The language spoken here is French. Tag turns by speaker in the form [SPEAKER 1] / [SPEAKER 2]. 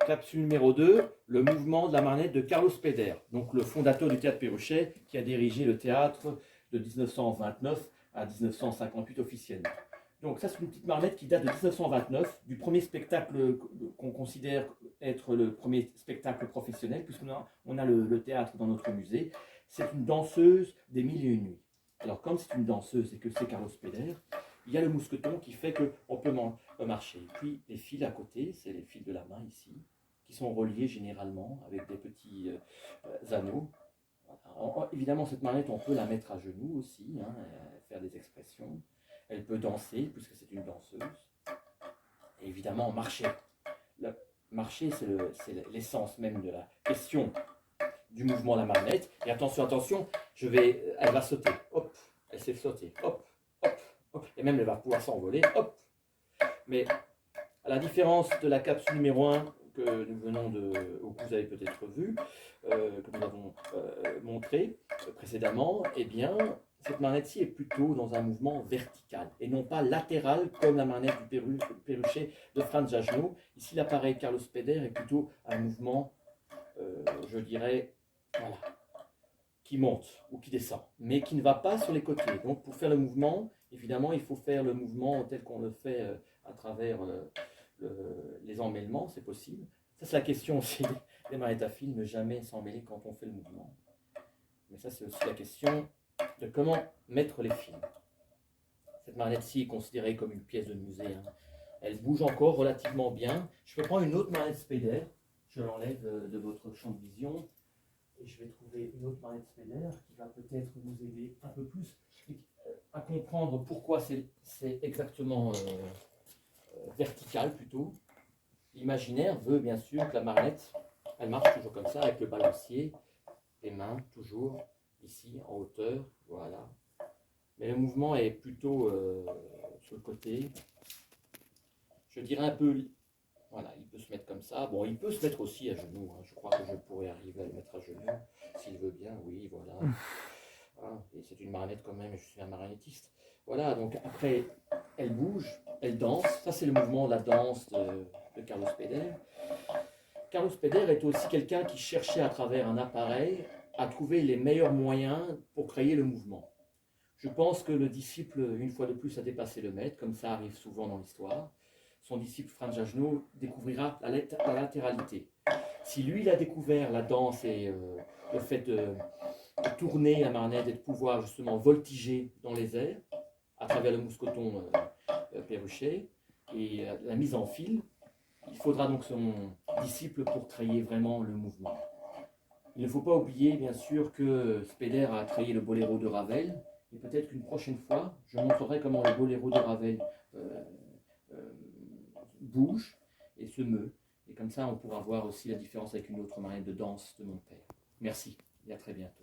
[SPEAKER 1] Capsule numéro 2, le mouvement de la marionnette de Carlos Péder, donc le fondateur du théâtre Péruchet, qui a dirigé le théâtre de 1929 à 1958 officiellement. Donc ça, c'est une petite marionnette qui date de 1929, du premier spectacle qu'on considère être le premier spectacle professionnel, puisqu'on a le théâtre dans notre musée. C'est une danseuse des Mille et une nuits. Alors comme c'est une danseuse et que c'est Carlos Péder, il y a le mousqueton qui fait qu'on peut marcher. Puis les fils à côté, c'est les fils de la main ici, qui sont reliés généralement avec des petits anneaux. Voilà. Évidemment, cette marionnette, on peut la mettre à genoux aussi, hein, faire des expressions. Elle peut danser, puisque c'est une danseuse. Et évidemment, marcher. Marcher, c'est l'essence même de la question du mouvement de la marionnette. Et attention, attention, elle va sauter. Hop, elle sait sauter. Hop, hop, hop. Et même, elle va pouvoir s'envoler. Hop. Mais à la différence de la capsule numéro 1 que nous venons ou que vous avez peut-être vu, que nous avons montré précédemment, eh bien, cette marionnette-ci est plutôt dans un mouvement vertical et non pas latéral comme la marionnette du Péruchet de Franz Jajno. Ici, l'appareil Carlos Péder est plutôt un mouvement, je dirais, voilà, qui monte ou qui descend, mais qui ne va pas sur les côtés. Donc, pour faire le mouvement, évidemment, il faut faire le mouvement tel qu'on le fait à travers les emmêlements, c'est possible. Ça, c'est la question aussi des marionnettes à fil, ne jamais s'emmêler quand on fait le mouvement. Mais ça, c'est aussi la question de comment mettre les fils. Cette marionnette-ci est considérée comme une pièce de musée. Hein. Elle bouge encore relativement bien. Je peux prendre une autre marionnette Spéder. Je l'enlève de votre champ de vision. Et je vais trouver une autre marionnette Spéder qui va peut-être nous aider un peu plus à comprendre pourquoi c'est exactement vertical plutôt. L'imaginaire veut bien sûr que la marionnette, elle marche toujours comme ça, avec le balancier, les mains toujours ici en hauteur, voilà. Mais le mouvement est plutôt sur le côté. Je dirais un peu, voilà, il peut se mettre comme ça. Bon, il peut se mettre aussi à genoux. Hein. Je crois que je pourrais arriver à le mettre à genoux, s'il veut bien, oui, voilà. Voilà. Et c'est une marionnette quand même, je suis un marionnettiste. Voilà, donc après, elle bouge, elle danse. Ça, c'est le mouvement de la danse de Carlos Péder. Carlos Péder est aussi quelqu'un qui cherchait à travers un appareil à trouver les meilleurs moyens pour créer le mouvement. Je pense que le disciple, une fois de plus, a dépassé le maître, comme ça arrive souvent dans l'histoire. Son disciple Franz Jajno découvrira la latéralité. Si lui, il a découvert la danse et le fait de tourner la marionnette et de pouvoir justement voltiger dans les airs à travers le mousqueton Péruchet et la mise en fil, il faudra donc son disciple pour créer vraiment le mouvement. Il ne faut pas oublier bien sûr que Spéder a créé le boléro de Ravel et peut-être qu'une prochaine fois je montrerai comment le boléro de Ravel bouge et se meut. Et comme ça on pourra voir aussi la différence avec une autre marionnette de danse de mon père. Merci et à très bientôt.